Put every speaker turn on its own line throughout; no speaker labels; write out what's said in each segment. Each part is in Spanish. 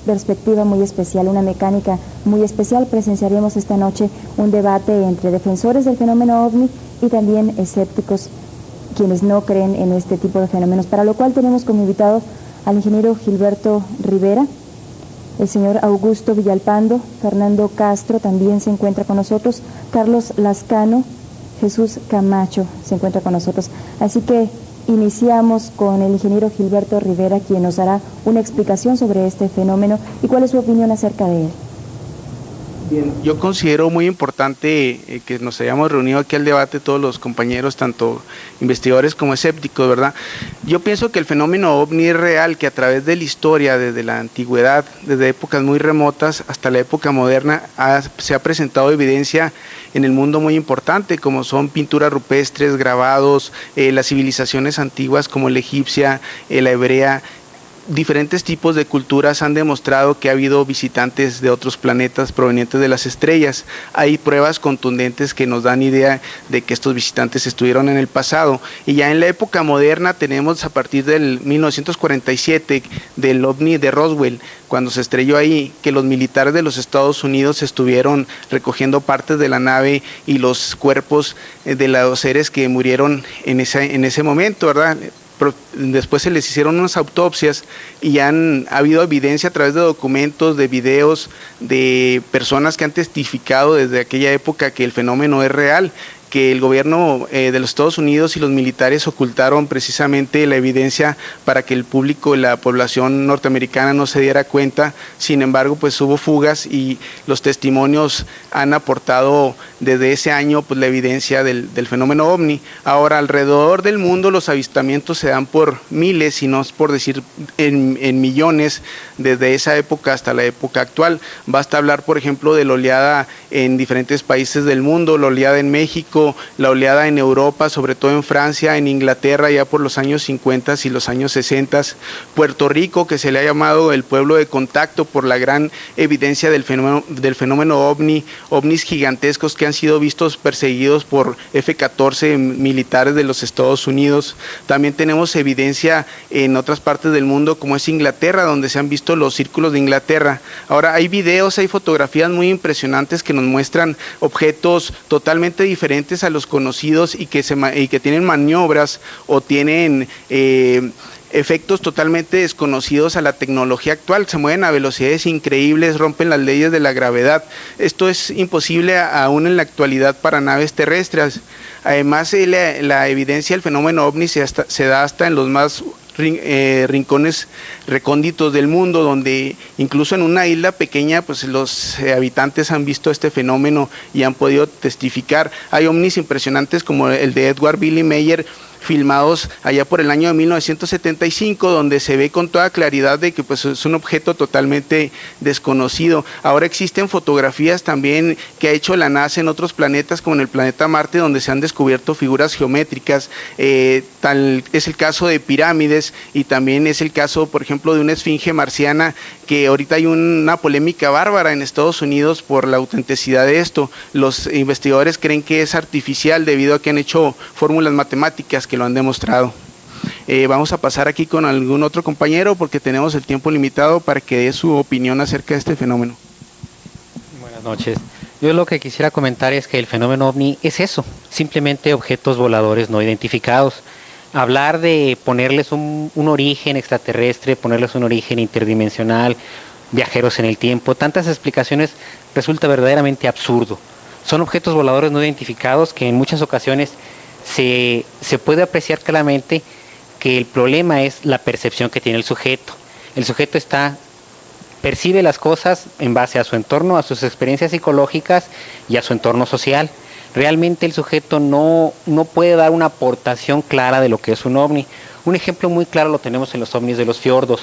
perspectiva muy especial, una mecánica muy especial. Presenciaremos esta noche un debate entre defensores del fenómeno OVNI y también escépticos, quienes no creen en este tipo de fenómenos, para lo cual tenemos como invitado al ingeniero Gilberto Rivera, el señor Augusto Villalpando, Fernando Castro también se encuentra con nosotros, Carlos Lascano, Jesús Camacho se encuentra con nosotros. Así que iniciamos con el ingeniero Gilberto Rivera, quien nos dará una explicación sobre este fenómeno y cuál es su opinión acerca de él.
Bien, yo considero muy importante que nos hayamos reunido aquí al debate todos los compañeros, tanto investigadores como escépticos, ¿verdad? Yo pienso que el fenómeno OVNI es real, que a través de la historia, desde la antigüedad, desde épocas muy remotas hasta la época moderna, se ha presentado evidencia en el mundo muy importante, como son pinturas rupestres, grabados, las civilizaciones antiguas como la egipcia, la hebrea. Diferentes tipos de culturas han demostrado que ha habido visitantes de otros planetas provenientes de las estrellas. Hay pruebas contundentes que nos dan idea de que estos visitantes estuvieron en el pasado. Y ya en la época moderna tenemos a partir del 1947 del OVNI de Roswell, cuando se estrelló ahí, que los militares de los Estados Unidos estuvieron recogiendo partes de la nave y los cuerpos de los seres que murieron en ese momento, ¿verdad? Después se les hicieron unas autopsias y ha habido evidencia a través de documentos, de videos, de personas que han testificado desde aquella época que el fenómeno es real, que el gobierno de los Estados Unidos y los militares ocultaron precisamente la evidencia para que el público y la población norteamericana no se diera cuenta. Sin embargo, pues hubo fugas y los testimonios han aportado desde ese año pues la evidencia del fenómeno OVNI. Ahora, alrededor del mundo los avistamientos se dan por miles, si no es por decir en millones, desde esa época hasta la época actual. Basta hablar, por ejemplo, de la oleada en diferentes países del mundo, la oleada en México, la oleada en Europa, sobre todo en Francia, en Inglaterra, ya por los años 50 y los años 60, Puerto Rico, que se le ha llamado el pueblo de contacto por la gran evidencia del fenómeno OVNI, ovnis gigantescos que han sido vistos perseguidos por F-14 militares de los Estados Unidos. También tenemos evidencia en otras partes del mundo, como es Inglaterra, donde se han visto los círculos de Inglaterra. Ahora hay videos, hay fotografías muy impresionantes que nos muestran objetos totalmente diferentes a los conocidos y que tienen maniobras o tienen efectos totalmente desconocidos a la tecnología actual. Se mueven a velocidades increíbles, rompen las leyes de la gravedad. Esto es imposible aún en la actualidad para naves terrestres. Además, la evidencia del fenómeno OVNI se da hasta en los más rincones recónditos del mundo, donde incluso en una isla pequeña pues los habitantes han visto este fenómeno y han podido testificar. Hay ovnis impresionantes como el de Edward Billy Meyer, filmados allá por el año de 1975, donde se ve con toda claridad de que pues es un objeto totalmente desconocido. Ahora existen fotografías también que ha hecho la NASA en otros planetas, como en el planeta Marte, donde se han descubierto figuras geométricas, tal es el caso de pirámides, y también es el caso, por ejemplo, de una esfinge marciana, que ahorita hay una polémica bárbara en Estados Unidos por la autenticidad de esto. Los investigadores creen que es artificial debido a que han hecho fórmulas matemáticas que lo han demostrado. Vamos a pasar aquí con algún otro compañero porque tenemos el tiempo limitado para que dé su opinión acerca de este fenómeno.
Buenas noches. Yo lo que quisiera comentar es que el fenómeno OVNI es eso, simplemente objetos voladores no identificados. Hablar de ponerles un origen extraterrestre, ponerles un origen interdimensional, viajeros en el tiempo, tantas explicaciones resulta verdaderamente absurdo. Son objetos voladores no identificados que en muchas ocasiones se puede apreciar claramente que el problema es la percepción que tiene el sujeto. El sujeto percibe las cosas en base a su entorno, a sus experiencias psicológicas y a su entorno social. Realmente el sujeto no puede dar una aportación clara de lo que es un ovni. Un ejemplo muy claro lo tenemos en los ovnis de los fiordos.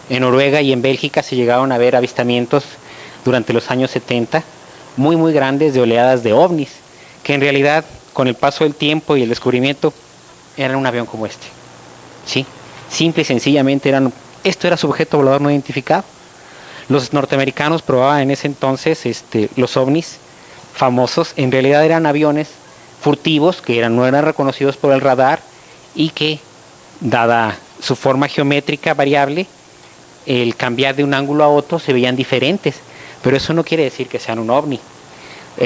En Noruega y en Bélgica se llegaron a ver avistamientos durante los años 70, muy grandes, de oleadas de ovnis, que en realidad con el paso del tiempo y el descubrimiento eran un avión como este. ¿Sí? Simple y sencillamente esto era su objeto volador no identificado. Los norteamericanos probaban en ese entonces los ovnis famosos, en realidad eran aviones furtivos que no eran reconocidos por el radar y que, dada su forma geométrica variable, el cambiar de un ángulo a otro se veían diferentes, pero eso no quiere decir que sean un ovni.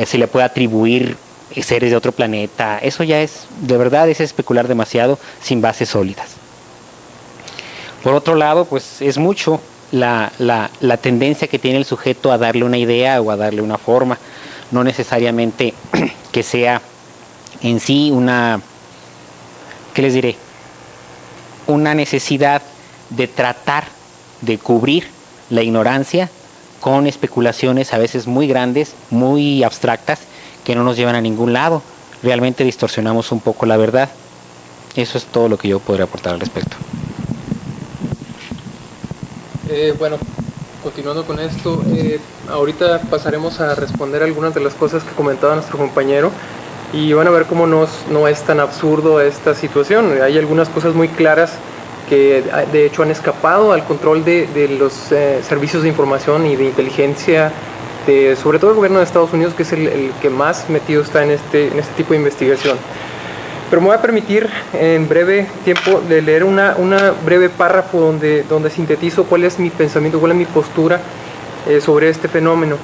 Se le puede atribuir seres de otro planeta, eso ya es, de verdad, es especular demasiado sin bases sólidas. Por otro lado, pues es mucho la tendencia que tiene el sujeto a darle una idea o a darle una forma, no necesariamente que sea en sí una, ¿qué les diré? Una necesidad de tratar de cubrir la ignorancia con especulaciones a veces muy grandes, muy abstractas, que no nos llevan a ningún lado. Realmente distorsionamos un poco la verdad. Eso es todo lo que yo podría aportar al respecto.
Bueno, continuando con esto, ahorita pasaremos a responder algunas de las cosas que comentaba nuestro compañero y van a ver cómo no es tan absurdo esta situación. Hay algunas cosas muy claras que de hecho han escapado al control de los servicios de información y de inteligencia, sobre todo el gobierno de Estados Unidos, que es el que más metido está en este tipo de investigación. Pero me voy a permitir en breve tiempo de leer una breve párrafo donde sintetizo cuál es mi pensamiento, cuál es mi postura sobre este fenómeno.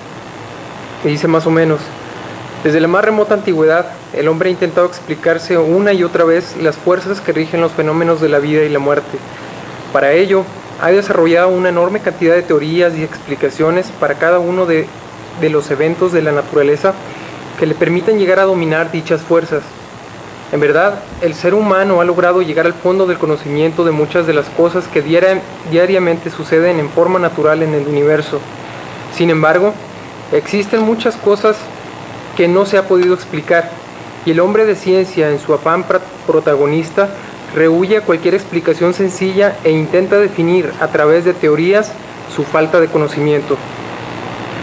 Que dice más o menos: desde la más remota antigüedad, el hombre ha intentado explicarse una y otra vez las fuerzas que rigen los fenómenos de la vida y la muerte. Para ello, ha desarrollado una enorme cantidad de teorías y explicaciones para cada uno de los eventos de la naturaleza que le permiten llegar a dominar dichas fuerzas. En verdad, el ser humano ha logrado llegar al fondo del conocimiento de muchas de las cosas que diariamente suceden en forma natural en el universo. Sin embargo, existen muchas cosas que no se ha podido explicar, y el hombre de ciencia, en su afán protagonista, rehúye a cualquier explicación sencilla e intenta definir a través de teorías su falta de conocimiento.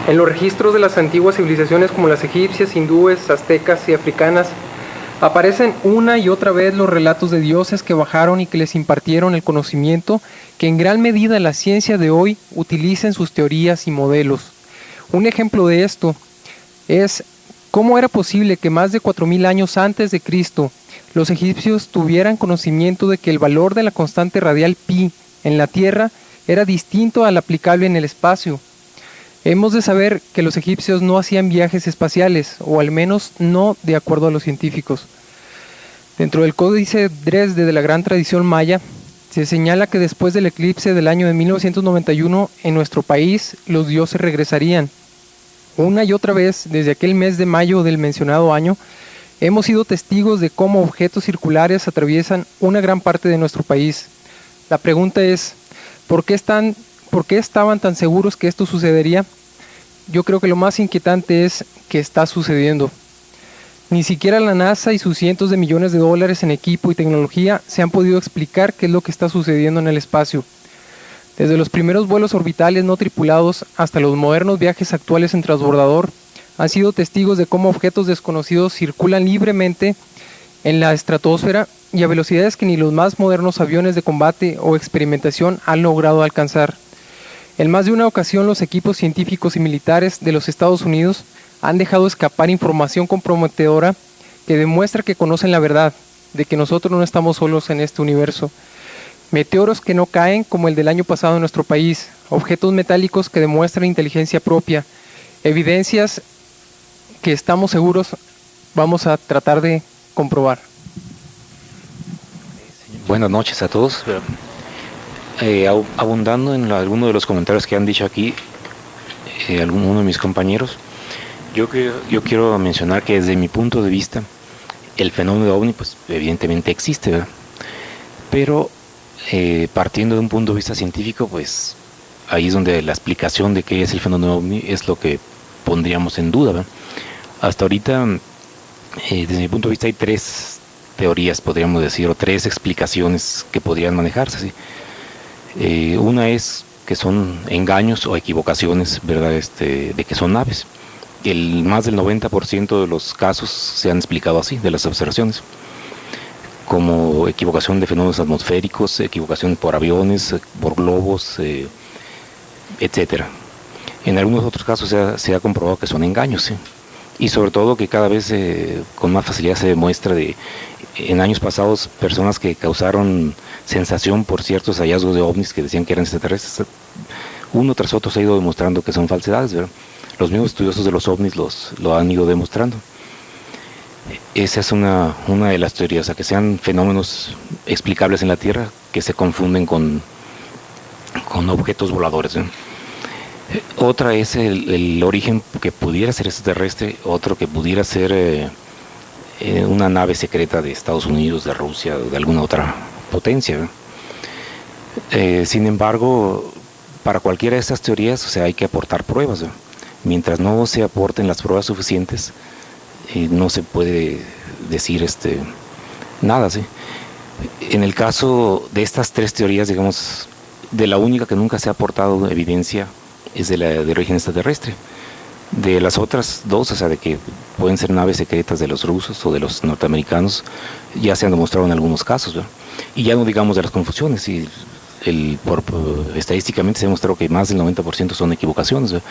En los registros de las antiguas civilizaciones como las egipcias, hindúes, aztecas y africanas, aparecen una y otra vez los relatos de dioses que bajaron y que les impartieron el conocimiento que en gran medida la ciencia de hoy utiliza en sus teorías y modelos. Un ejemplo de esto es cómo era posible que más de 4000 años antes de Cristo los egipcios tuvieran conocimiento de que el valor de la constante radial pi en la Tierra era distinto al aplicable en el espacio. Hemos de saber que los egipcios no hacían viajes espaciales, o al menos no de acuerdo a los científicos. Dentro del Códice Dresde de la gran tradición maya, se señala que después del eclipse del año de 1991 en nuestro país los dioses regresarían. Una y otra vez, desde aquel mes de mayo del mencionado año, hemos sido testigos de cómo objetos circulares atraviesan una gran parte de nuestro país. La pregunta es, ¿por qué estaban tan seguros que esto sucedería? Yo creo que lo más inquietante es que está sucediendo. Ni siquiera la NASA y sus cientos de millones de dólares en equipo y tecnología se han podido explicar qué es lo que está sucediendo en el espacio. Desde los primeros vuelos orbitales no tripulados hasta los modernos viajes actuales en transbordador, han sido testigos de cómo objetos desconocidos circulan libremente en la estratosfera y a velocidades que ni los más modernos aviones de combate o experimentación han logrado alcanzar. En más de una ocasión, los equipos científicos y militares de los Estados Unidos han dejado escapar información comprometedora que demuestra que conocen la verdad, de que nosotros no estamos solos en este universo. Meteoros que no caen, como el del año pasado en nuestro país, objetos metálicos que demuestran inteligencia propia, evidencias que estamos seguros vamos a tratar de comprobar.
Buenas noches a todos. Abundando en algunos de los comentarios que han dicho aquí algunos de mis compañeros, yo quiero mencionar que desde mi punto de vista el fenómeno ovni pues evidentemente existe, ¿verdad? Pero partiendo de un punto de vista científico, pues ahí es donde la explicación de qué es el fenómeno ovni es lo que pondríamos en duda, ¿verdad? Hasta ahorita, desde mi punto de vista, hay tres teorías, podríamos decir, o tres explicaciones que podrían manejarse, ¿sí? Una es que son engaños o equivocaciones, ¿verdad? De que son naves. Más del 90% de los casos se han explicado así, de las observaciones, como equivocación de fenómenos atmosféricos, equivocación por aviones, por globos, etcétera. En algunos otros casos se ha comprobado que son engaños, ¿sí? Y sobre todo que cada vez con más facilidad se demuestra en años pasados personas que causaron sensación por ciertos hallazgos de ovnis que decían que eran extraterrestres, uno tras otro se ha ido demostrando que son falsedades, ¿verdad? Los mismos estudiosos de los ovnis lo han ido demostrando. Esa es una de las teorías, o sea, que sean fenómenos explicables en la Tierra que se confunden con objetos voladores, ¿eh? Otra es el origen que pudiera ser extraterrestre, otro que pudiera ser una nave secreta de Estados Unidos, de Rusia o de alguna otra potencia, ¿eh? Sin embargo, para cualquiera de estas teorías, o sea, hay que aportar pruebas, ¿eh? Mientras no se aporten las pruebas suficientes, no se puede decir nada, ¿sí? En el caso de estas tres teorías, digamos, de la única que nunca se ha aportado evidencia es de origen extraterrestre. De las otras dos, o sea, de que pueden ser naves secretas de los rusos o de los norteamericanos, ya se han demostrado en algunos casos, ¿verdad? Y ya no digamos de las confusiones, y estadísticamente se ha demostrado que más del 90% son equivocaciones, ¿verdad?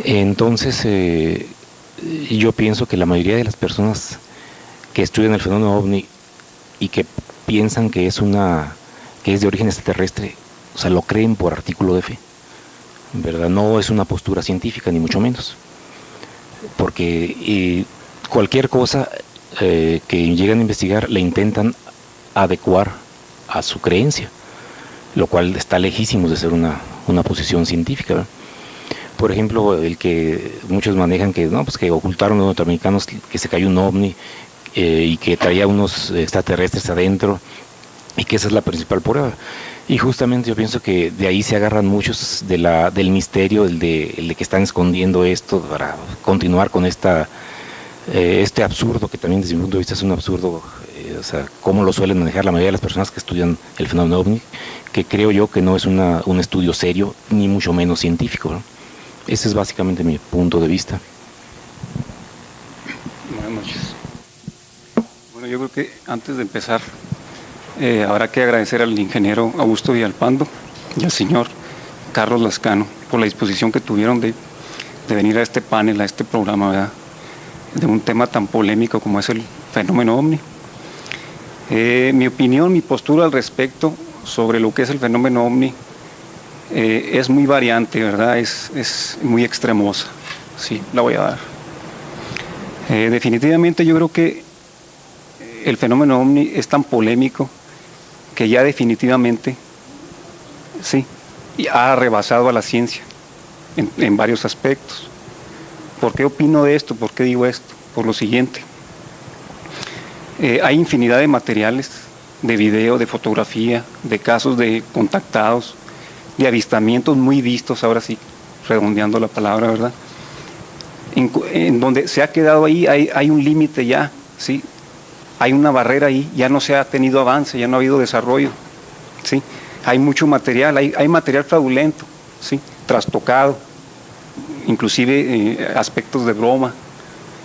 Entonces, yo pienso que la mayoría de las personas que estudian el fenómeno OVNI y que piensan que es de origen extraterrestre, o sea, lo creen por artículo de fe, ¿verdad? No es una postura científica, ni mucho menos. Porque cualquier cosa que llegan a investigar le intentan adecuar a su creencia, lo cual está lejísimo de ser una posición científica, ¿verdad? Por ejemplo, el que muchos manejan que no, pues que ocultaron los norteamericanos que se cayó un ovni y que traía unos extraterrestres adentro y que esa es la principal prueba. Y justamente yo pienso que de ahí se agarran muchos del misterio, el de que están escondiendo esto para continuar con este absurdo, que también desde mi punto de vista es un absurdo, o sea, cómo lo suelen manejar la mayoría de las personas que estudian el fenómeno OVNI, que creo yo que no es un estudio serio, ni mucho menos científico, ¿no? Ese es básicamente mi punto de vista.
Buenas noches. Bueno, yo creo que antes de empezar, habrá que agradecer al ingeniero Augusto Villalpando y al señor Carlos Lascano por la disposición que tuvieron de venir a este panel, a este programa, ¿verdad?, de un tema tan polémico como es el fenómeno OVNI. Mi opinión, mi postura al respecto sobre lo que es el fenómeno OVNI es muy variante, ¿verdad? Es muy extremosa. Sí, la voy a dar. Definitivamente yo creo que el fenómeno OVNI es tan polémico que ya definitivamente, sí, ha rebasado a la ciencia en varios aspectos. ¿Por qué opino de esto? ¿Por qué digo esto? Por lo siguiente. Hay infinidad de materiales, de video, de fotografía, de casos de contactados, de avistamientos muy vistos, ahora sí, redondeando la palabra, ¿verdad? En donde se ha quedado ahí, hay un límite ya, ¿sí? Hay una barrera ahí, ya no se ha tenido avance, ya no ha habido desarrollo, ¿sí? Hay mucho material, hay material fraudulento, ¿sí?, trastocado, inclusive aspectos de broma.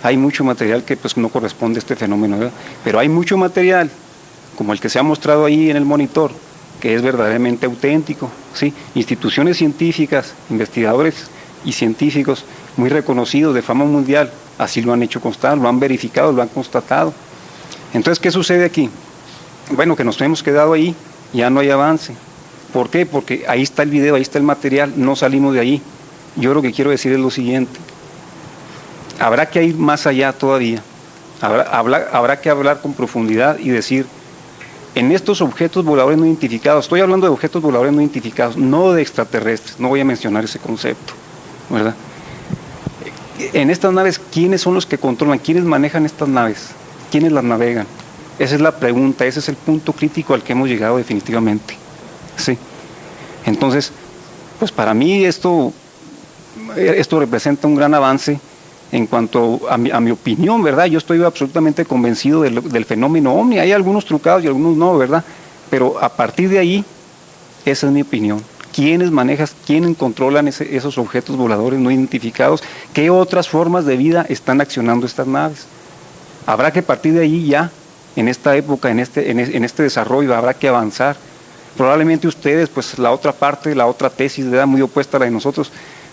Hay mucho material que pues no corresponde a este fenómeno, ¿verdad? Pero hay mucho material, como el que se ha mostrado ahí en el monitor, que es verdaderamente auténtico, ¿sí? Instituciones científicas, investigadores y científicos muy reconocidos de fama mundial, así lo han hecho constar, lo han verificado, lo han constatado. Entonces, ¿qué sucede aquí? Bueno, que nos hemos quedado ahí, ya no hay avance. ¿Por qué? Porque ahí está el video, ahí está el material, no salimos de ahí. Yo lo que quiero decir es lo siguiente: habrá que ir más allá todavía, habrá que hablar con profundidad y decir, en estos objetos voladores no identificados, estoy hablando de objetos voladores no identificados, no de extraterrestres, no voy a mencionar ese concepto, ¿verdad? En estas naves, ¿quiénes son los que controlan? ¿Quiénes manejan estas naves? ¿Quiénes las navegan? Esa es la pregunta, ese es el punto crítico al que hemos llegado definitivamente, ¿sí? Entonces, pues para mí esto representa un gran avance en cuanto a mi opinión, ¿verdad? Yo estoy absolutamente convencido del fenómeno OVNI. Hay algunos trucados y algunos no, ¿verdad? Pero a partir de ahí, esa es mi opinión. ¿Quiénes manejan, quiénes controlan esos objetos voladores no identificados? ¿Qué otras formas de vida están accionando estas naves? Habrá que partir de ahí ya, en esta época, en este desarrollo, habrá que avanzar. Probablemente ustedes, pues la otra parte, la otra tesis, ¿verdad?, muy opuesta a la de nosotros,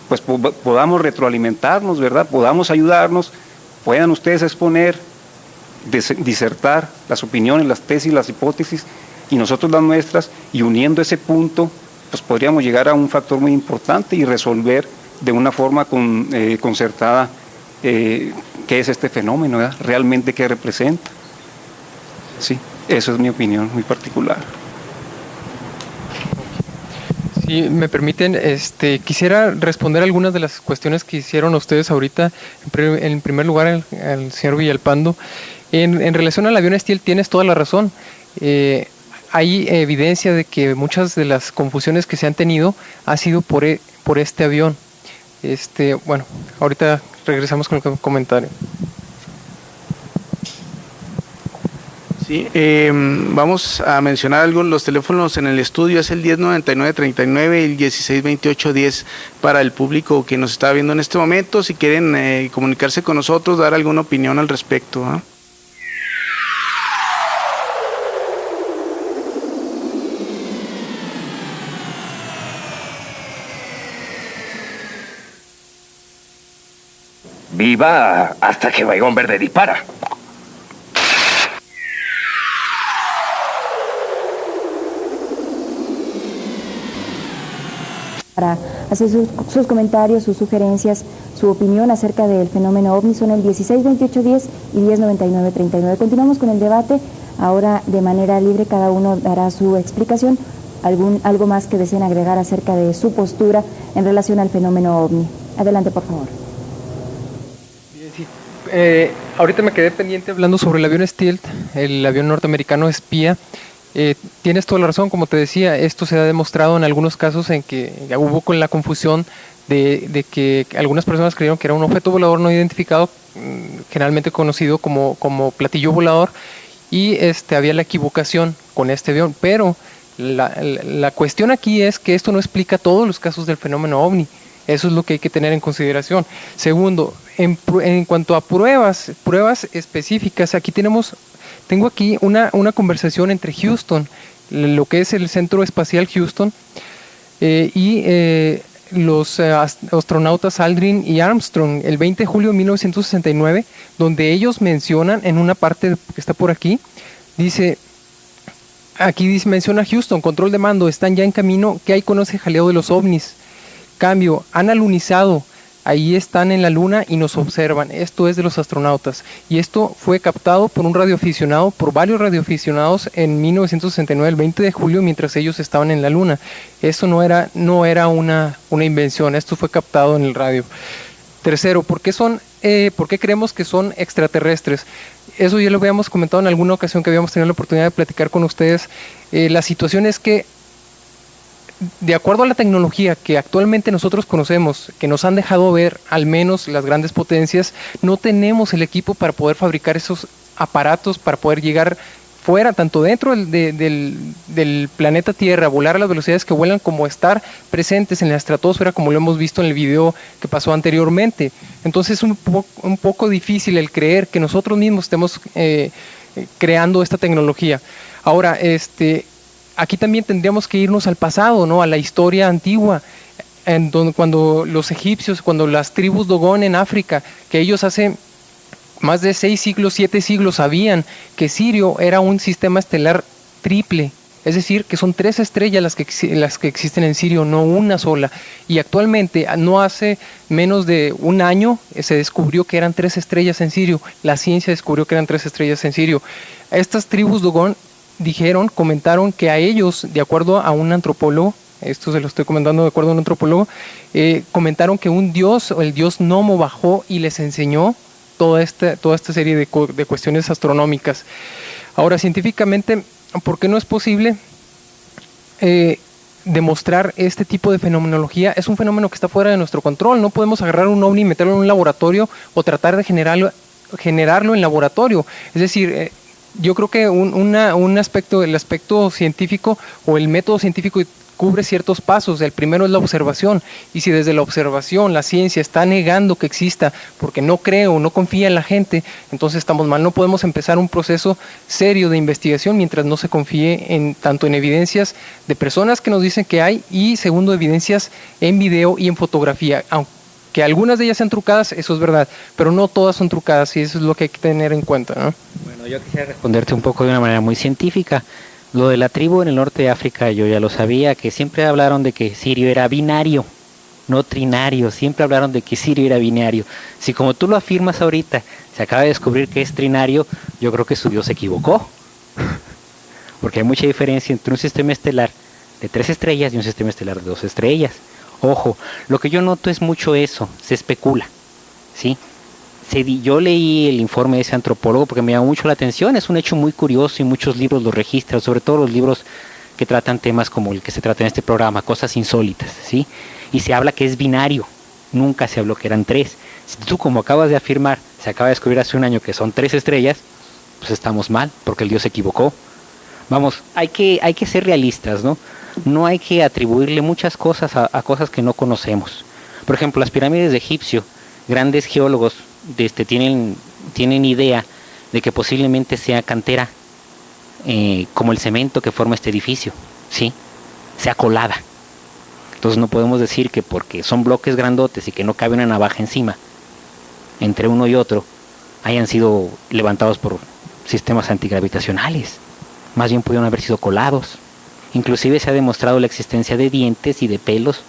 pues podamos retroalimentarnos, ¿verdad?, podamos ayudarnos, puedan ustedes exponer, disertar las opiniones, las tesis, las hipótesis, y nosotros las nuestras, y uniendo ese punto pues podríamos llegar a un factor muy importante y resolver de una forma concertada qué es este fenómeno, ¿verdad? Realmente qué representa. Sí, eso es mi opinión muy particular.
Si me permiten, quisiera responder algunas de las cuestiones que hicieron ustedes ahorita. En primer lugar, el señor Villalpando. En relación al avión Stealth, tienes toda la razón. Hay evidencia de que muchas de las confusiones que se han tenido ha sido por este avión. Bueno, ahorita regresamos con el comentario.
Sí, vamos a mencionar algo. Los teléfonos en el estudio es el 1099-39 y el 1628-10 para el público que nos está viendo en este momento. Si quieren comunicarse con nosotros, dar alguna opinión al respecto, ¿eh?
Viva hasta que Baigón Verde dispara.
Para hacer sus comentarios, sus sugerencias, su opinión acerca del fenómeno OVNI son el 162810 y 109939. Continuamos con el debate. Ahora de manera libre cada uno dará su explicación. Algo más que deseen agregar acerca de su postura en relación al fenómeno OVNI. Adelante, por favor.
Sí. Ahorita me quedé pendiente hablando sobre el avión Stealth, el avión norteamericano espía. Tienes toda la razón, como te decía, esto se ha demostrado en algunos casos en que ya hubo con la confusión de que algunas personas creyeron que era un objeto volador no identificado, generalmente conocido como platillo volador, y había la equivocación con este avión, pero la cuestión aquí es que esto no explica todos los casos del fenómeno OVNI. Eso es lo que hay que tener en consideración. Segundo, en cuanto a pruebas específicas, tengo aquí una conversación entre Houston, lo que es el Centro Espacial Houston, y los astronautas Aldrin y Armstrong, el 20 de julio de 1969, donde ellos mencionan en una parte que está por aquí, menciona Houston, control de mando, están ya en camino, que ahí conoce jaleo de los ovnis. Cambio, han alunizado, ahí están en la luna y nos observan. Esto es de los astronautas. Y esto fue captado por varios radioaficionados en 1969, el 20 de julio, mientras ellos estaban en la luna. Eso no era una invención, esto fue captado en el radio. Tercero, ¿por qué creemos que son extraterrestres? Eso ya lo habíamos comentado en alguna ocasión que habíamos tenido la oportunidad de platicar con ustedes. La situación es que, de acuerdo a la tecnología que actualmente nosotros conocemos, que nos han dejado ver al menos las grandes potencias, no tenemos el equipo para poder fabricar esos aparatos, para poder llegar fuera, tanto dentro del planeta Tierra, volar a las velocidades que vuelan, como estar presentes en la estratosfera, como lo hemos visto en el video que pasó anteriormente. Entonces es un poco difícil el creer que nosotros mismos estemos creando esta tecnología. Ahora, aquí también tendríamos que irnos al pasado, ¿no? A la historia antigua, cuando los egipcios, cuando las tribus Dogon en África, que ellos hace más de 6 siglos, 7 siglos sabían que Sirio era un sistema estelar triple, es decir, que son 3 estrellas las que existen en Sirio, no una sola. Y actualmente, no hace menos de un año, se descubrió que eran 3 estrellas en Sirio. La ciencia descubrió que eran 3 estrellas en Sirio. Estas tribus Dogon comentaron que a ellos, de acuerdo a un antropólogo, esto se lo estoy comentando de acuerdo a un antropólogo, comentaron que un dios, el dios Nomo, bajó y les enseñó toda esta serie de cuestiones astronómicas. Ahora, científicamente, ¿por qué no es posible demostrar este tipo de fenomenología? Es un fenómeno que está fuera de nuestro control. No podemos agarrar un ovni y meterlo en un laboratorio o tratar de generarlo en laboratorio. Es decir, yo creo que el aspecto científico o el método científico cubre ciertos pasos. El primero es la observación, y si desde la observación la ciencia está negando que exista porque no cree o no confía en la gente, entonces estamos mal. No podemos empezar un proceso serio de investigación mientras no se confíe tanto en evidencias de personas que nos dicen que hay, y segundo, evidencias en video y en fotografía. Que algunas de ellas sean trucadas, eso es verdad, pero no todas son trucadas, y eso es lo que hay que tener en cuenta, ¿no?
Bueno, yo quisiera responderte un poco de una manera muy científica. Lo de la tribu en el norte de África yo ya lo sabía, que siempre hablaron de que Sirio era binario, no trinario, siempre hablaron de que Sirio era binario. Si como tú lo afirmas ahorita, se acaba de descubrir que es trinario, yo creo que su Dios se equivocó. Porque hay mucha diferencia entre un sistema estelar de 3 estrellas y un sistema estelar de 2 estrellas. Ojo, lo que yo noto es mucho eso, se especula, ¿sí? Yo leí el informe de ese antropólogo porque me llamó mucho la atención, es un hecho muy curioso y muchos libros lo registran, sobre todo los libros que tratan temas como el que se trata en este programa, cosas insólitas, ¿sí? Y se habla que es binario, nunca se habló que eran 3. Si tú, como acabas de afirmar, se acaba de descubrir hace un año que son 3 estrellas, pues estamos mal, porque el Dios se equivocó. Vamos, hay que ser realistas, ¿no? No hay que atribuirle muchas cosas a cosas que no conocemos. Por ejemplo, las pirámides de Egipcio, grandes geólogos tienen idea de que posiblemente sea cantera, como el cemento que forma este edificio, ¿sí? Sea colada. Entonces no podemos decir que porque son bloques grandotes y que no cabe una navaja encima, entre uno y otro, hayan sido levantados por sistemas antigravitacionales. Más bien pudieron haber sido colados. Inclusive se ha demostrado la existencia de dientes y de pelos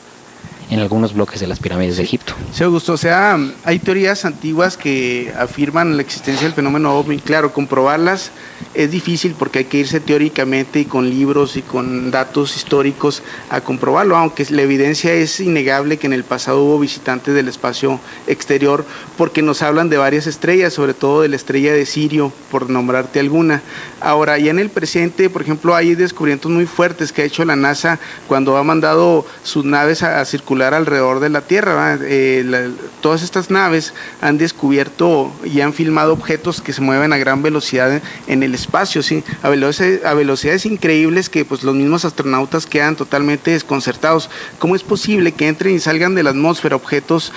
en algunos bloques de las pirámides de Egipto.
Sí, Augusto, o sea, hay teorías antiguas que afirman la existencia del fenómeno OVNI. Claro, comprobarlas es difícil porque hay que irse teóricamente y con libros y con datos históricos a comprobarlo, aunque la evidencia es innegable que en el pasado hubo visitantes del espacio exterior, porque nos hablan de varias estrellas, sobre todo de la estrella de Sirio, por nombrarte alguna. Ahora, ya en el presente, por ejemplo, hay descubrimientos muy fuertes que ha hecho la NASA cuando ha mandado sus naves a circular alrededor de la Tierra. Todas estas naves han descubierto y han filmado objetos que se mueven a gran velocidad en el espacio, ¿sí? A velocidades increíbles que pues los mismos astronautas quedan totalmente desconcertados. ¿Cómo es posible que entren y salgan de la atmósfera objetos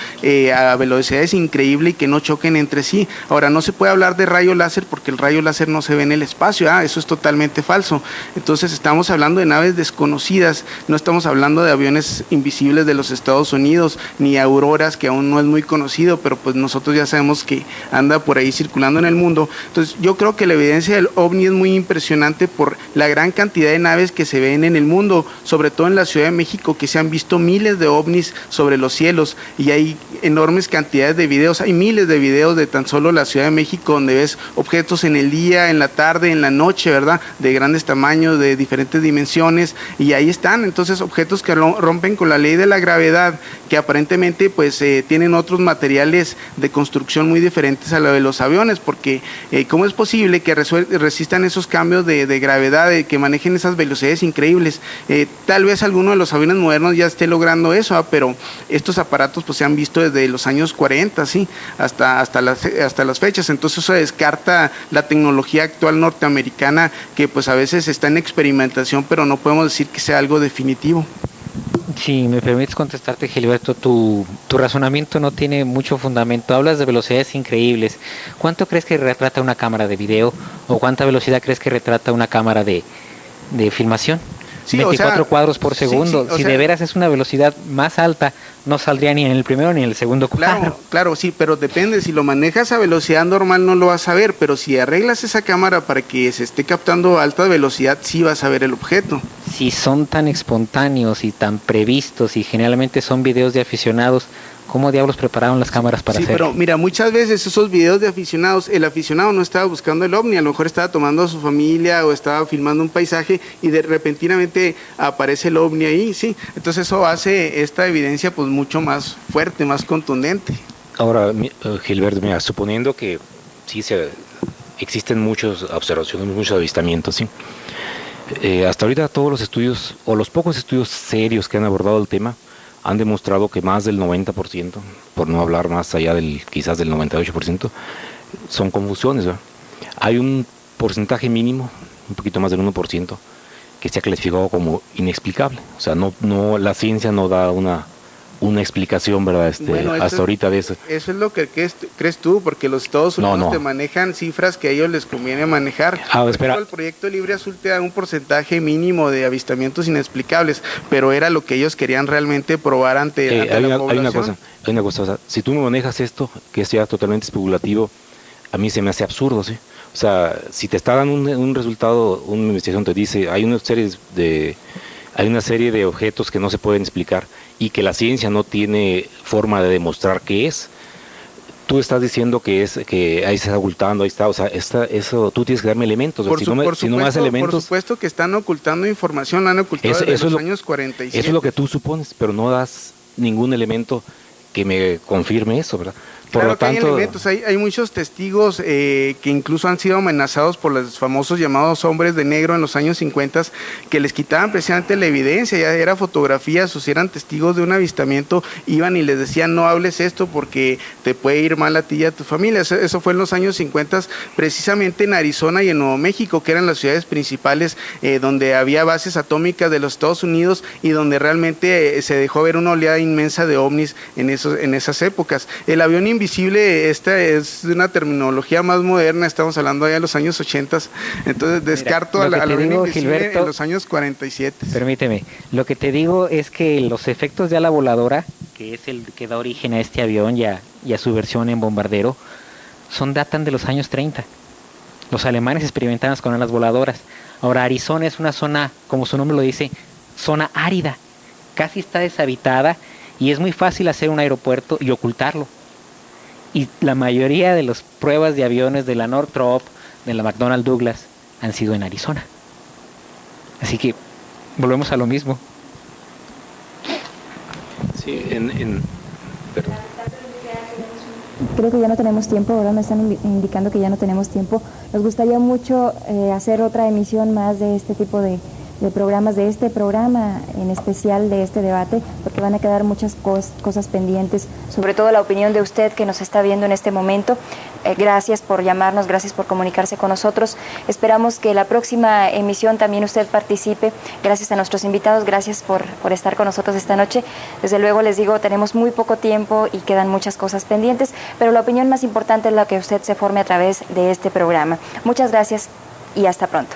a velocidades increíbles y que no choquen entre sí? Ahora, no se puede hablar de rayo láser porque el rayo láser no se ve en el espacio, eso es totalmente falso. Entonces estamos hablando de naves desconocidas, no estamos hablando de aviones invisibles de los Estados Unidos, ni auroras, que aún no es muy conocido, pero pues nosotros ya sabemos que anda por ahí circulando en el mundo. Entonces yo creo que la evidencia del OVNI es muy impresionante por la gran cantidad de naves que se ven en el mundo, sobre todo en la Ciudad de México, que se han visto miles de OVNIs sobre los cielos, y hay enormes cantidades de videos, hay miles de videos de tan solo la Ciudad de México, donde ves objetos en el día, en la tarde, en la noche, ¿verdad? De grandes tamaños, de diferentes dimensiones, y ahí están. Entonces objetos que rompen con la ley de la gravedad, que aparentemente pues tienen otros materiales de construcción muy diferentes a la de los aviones, porque ¿cómo es posible que resistan esos cambios de gravedad, que manejen esas velocidades increíbles? Tal vez alguno de los aviones modernos ya esté logrando eso, pero estos aparatos pues se han visto desde los años 40, ¿sí? hasta las fechas. Entonces eso descarta la tecnología actual norteamericana, que pues a veces está en experimentación, pero no podemos decir que sea algo definitivo.
Si me permites contestarte, Gilberto, tu razonamiento no tiene mucho fundamento. Hablas de velocidades increíbles. ¿Cuánto crees que retrata una cámara de video? ¿O cuánta velocidad crees que retrata una cámara de filmación? Sí, 24 cuadros por segundo. Si de veras es una velocidad más alta, no saldría ni en el primero ni en el segundo cuadro.
Claro, sí, pero depende. Si lo manejas a velocidad normal no lo vas a ver, pero si arreglas esa cámara para que se esté captando a alta velocidad, sí vas a ver el objeto.
Si son tan espontáneos y tan previstos y generalmente son videos de aficionados, ¿cómo diablos prepararon las cámaras para hacerlo?
Pero mira, muchas veces esos videos de aficionados, el aficionado no estaba buscando el OVNI, a lo mejor estaba tomando a su familia o estaba filmando un paisaje y repentinamente aparece el OVNI ahí, sí. Entonces eso hace esta evidencia pues mucho más fuerte, más contundente.
Ahora, Gilberto, mira, suponiendo que sí existen muchas observaciones, muchos avistamientos, ¿sí? Hasta ahorita todos los estudios, o los pocos estudios serios que han abordado el tema, han demostrado que más del 90%, por no hablar más allá quizás del 98%, son confusiones, ¿verdad? Hay un porcentaje mínimo, un poquito más del 1%, que se ha clasificado como inexplicable. O sea, no la ciencia no da una explicación, ¿verdad? Hasta ahorita de eso.
Eso es lo que crees tú, porque los Estados Unidos te manejan cifras que a ellos les conviene manejar.
Espera.
El proyecto Libre Azul te da un porcentaje mínimo de avistamientos inexplicables, pero era lo que ellos querían realmente probar ante la población.
Hay una cosa, o sea, si tú me manejas esto, que sea totalmente especulativo, a mí se me hace absurdo, ¿sí? O sea, si te está dando un resultado, una investigación te dice, hay una serie de objetos que no se pueden explicar y que la ciencia no tiene forma de demostrar qué es. Tú estás diciendo que ahí se está ocultando, ahí está, o sea, eso tú tienes que darme elementos. Si no me das elementos,
por supuesto que están ocultando información, la han ocultado desde los años 47.
Eso es lo que tú supones, pero no das ningún elemento que me confirme eso, ¿verdad? Por
Claro
lo tanto,
que hay elementos, hay muchos testigos que incluso han sido amenazados por los famosos llamados hombres de negro en los años 50, que les quitaban precisamente la evidencia, ya era fotografías o si eran testigos de un avistamiento, iban y les decían no hables esto porque te puede ir mal a ti y a tu familia. Eso fue en los años 50, precisamente en Arizona y en Nuevo México, que eran las ciudades principales donde había bases atómicas de los Estados Unidos y donde realmente se dejó ver una oleada inmensa de ovnis en esas épocas. El avión invisible, esta es una terminología más moderna, estamos hablando ya de los años 80, entonces descarto al avión invisible, Gilberto, en los años 47.
Permíteme, lo que te digo es que los efectos de ala voladora, que es el que da origen a este avión y a su versión en bombardero, datan de los años 30. Los alemanes experimentaban con alas voladoras. Ahora, Arizona es una zona, como su nombre lo dice, zona árida, casi está deshabitada y es muy fácil hacer un aeropuerto y ocultarlo. Y la mayoría de las pruebas de aviones de la Northrop, de la McDonnell Douglas, han sido en Arizona. Así que volvemos a lo mismo.
Sí, perdón.
Creo que ya no tenemos tiempo, ahora me están indicando que ya no tenemos tiempo. Nos gustaría mucho hacer otra emisión más de este tipo de programas, de este programa en especial, de este debate, porque van a quedar muchas cosas pendientes, sobre todo la opinión de usted que nos está viendo en este momento. Gracias por llamarnos, gracias por comunicarse con nosotros. Esperamos que la próxima emisión también usted participe. Gracias a nuestros invitados, gracias por estar con nosotros esta noche. Desde luego les digo, tenemos muy poco tiempo y quedan muchas cosas pendientes, pero la opinión más importante es la que usted se forme a través de este programa. Muchas gracias y hasta pronto.